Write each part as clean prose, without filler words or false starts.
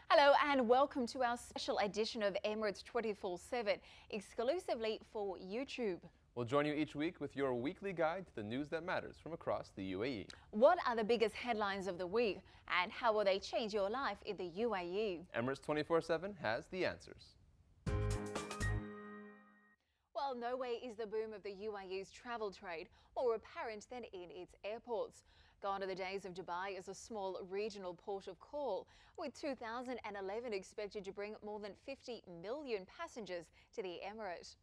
Hello and welcome to our special edition of Emirates 24/7, exclusively for YouTube. We'll join you each week with your weekly guide to the news that matters from across the UAE. What are the biggest headlines of the week and how will they change your life in the UAE? Emirates 24/7 has the answers. Well, nowhere is the boom of the UAE's travel trade more apparent than in its airports. Gone are the days of Dubai as a small regional port of call, with 2011 expected to bring more than 50 million passengers to the Emirate.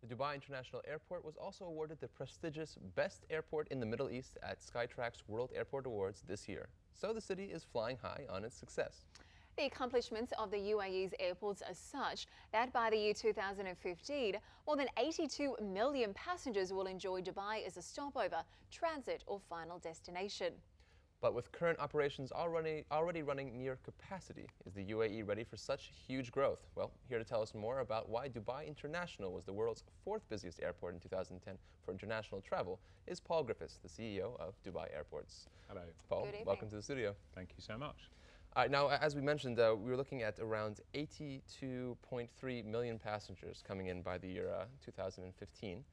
The Dubai International Airport was also awarded the prestigious Best Airport in the Middle East at Skytrax's World Airport Awards this year. So the city is flying high on its success. The accomplishments of the UAE's airports are such that by the year 2015, more than 82 million passengers will enjoy Dubai as a stopover, transit or final destination. But with current operations already running near capacity, is the UAE ready for such huge growth? Well, here to tell us more about why Dubai International was the world's fourth busiest airport in 2010 for international travel is Paul Griffiths, the CEO of Dubai Airports. Hello. Paul, welcome to the studio. Thank you so much. All right, now, as we mentioned, we were looking at around 82.3 million passengers coming in by the year 2015,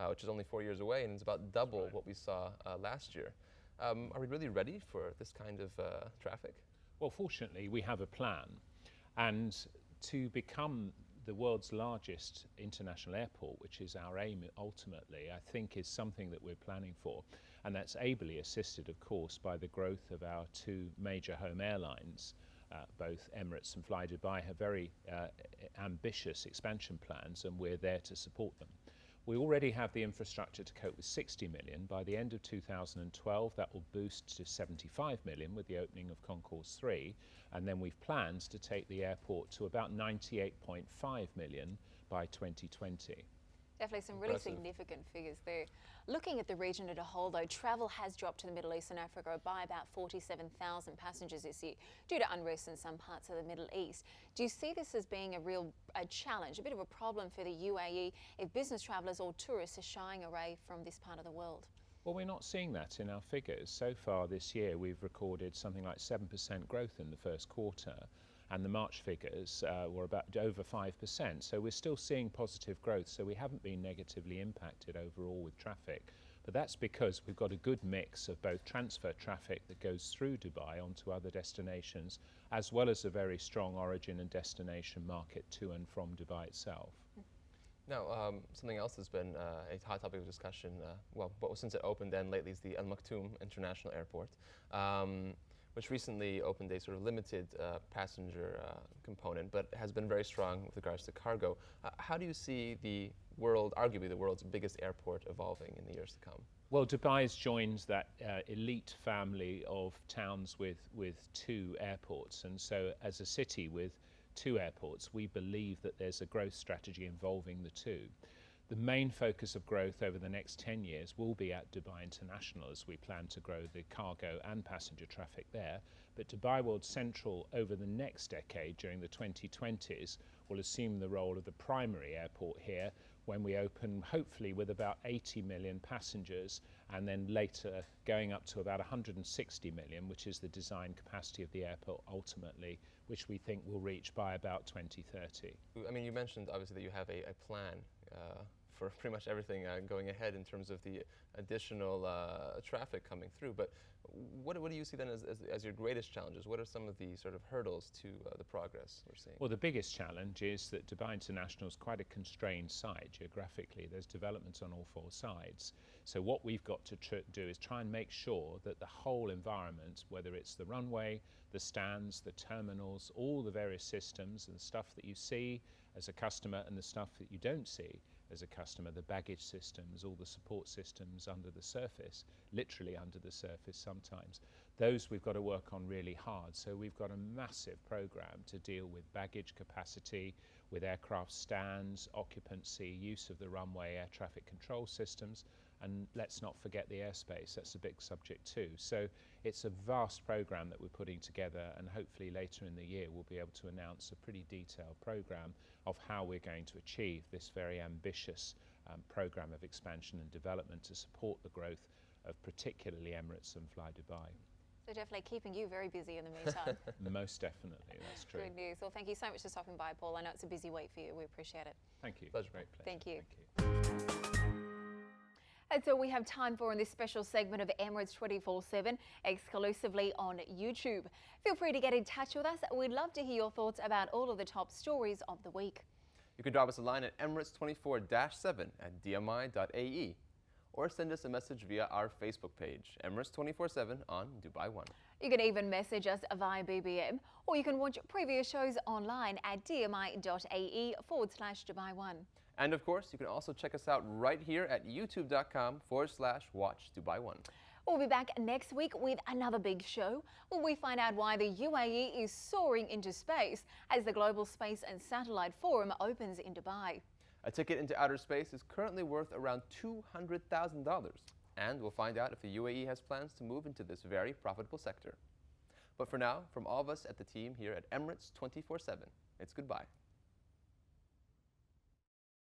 which is only 4 years away, and it's about double what we saw last year. Are we really ready for this kind of traffic? Well, fortunately, we have a plan. And to become the world's largest international airport, which is our aim ultimately, I think is something that we're planning for. And that's ably assisted, of course, by the growth of our two major home airlines. Both Emirates and Fly Dubai have very ambitious expansion plans, and we're there to support them. We already have the infrastructure to cope with 60 million. By the end of 2012, that will boost to 75 million with the opening of Concourse 3. And then we've plans to take the airport to about 98.5 million by 2020. Definitely some really significant figures there. Looking at the region as a whole, though, travel has dropped to the Middle East and Africa by about 47,000 passengers this year due to unrest in some parts of the Middle East. Do you see this as being a challenge, a bit of a problem for the UAE if business travellers or tourists are shying away from this part of the world? Well, we're not seeing that in our figures. So far this year, we've recorded something like 7% growth in the first quarter. And the March figures were about over 5%. So we're still seeing positive growth. So we haven't been negatively impacted overall with traffic. But that's because we've got a good mix of both transfer traffic that goes through Dubai onto other destinations, as well as a very strong origin and destination market to and from Dubai itself. Now, something else that's been a hot topic of discussion, since it opened and lately, is the Al Maktoum International Airport, which recently opened a sort of limited passenger component, but has been very strong with regards to cargo. How do you see the world, arguably the world's biggest airport, evolving in the years to come? Well, Dubai's joined that elite family of towns with two airports, and so as a city with two airports, we believe that there's a growth strategy involving the two. The main focus of growth over the next 10 years will be at Dubai International as we plan to grow the cargo and passenger traffic there. But Dubai World Central over the next decade, during the 2020s, will assume the role of the primary airport here when we open, hopefully with about 80 million passengers, and then later going up to about 160 million, which is the design capacity of the airport ultimately, which we think will reach by about 2030. I mean, you mentioned obviously that you have a plan for pretty much everything going ahead in terms of the additional traffic coming through. But what do you see then as your greatest challenges? What are some of the sort of hurdles to the progress we're seeing? Well, the biggest challenge is that Dubai International is quite a constrained site geographically. There's developments on all four sides. So what we've got to do is try and make sure that the whole environment, whether it's the runway, the stands, the terminals, all the various systems and the stuff that you see as a customer and the stuff that you don't see as a customer, the baggage systems, all the support systems under the surface, literally under the surface sometimes, those we've got to work on really hard. So we've got a massive program to deal with baggage capacity, with aircraft stands, occupancy, use of the runway, air traffic control systems, and let's not forget the airspace. That's a big subject too. So it's a vast program that we're putting together, and hopefully later in the year we'll be able to announce a pretty detailed program of how we're going to achieve this very ambitious program of expansion and development to support the growth of particularly Emirates and Fly Dubai. So definitely keeping you very busy in the meantime. Most definitely, that's true. Good news. Well, thank you so much for stopping by, Paul. I know it's a busy week for you. We appreciate it. Thank you. Pleasure. Great pleasure. Thank you. Thank you. That's all we have time for in this special segment of Emirates 24/7, exclusively on YouTube. Feel free to get in touch with us. We'd love to hear your thoughts about all of the top stories of the week. You can drop us a line at Emirates24-7 at dmi.ae or send us a message via our Facebook page, Emirates 24/7 on Dubai One. You can even message us via BBM, or you can watch previous shows online at dmi.ae/Dubai One. And of course, you can also check us out right here at youtube.com/watch Dubai One. We'll be back next week with another big show where we find out why the UAE is soaring into space as the Global Space and Satellite Forum opens in Dubai. A ticket into outer space is currently worth around $200,000. And we'll find out if the UAE has plans to move into this very profitable sector. But for now, from all of us at the team here at Emirates 24/7, it's goodbye.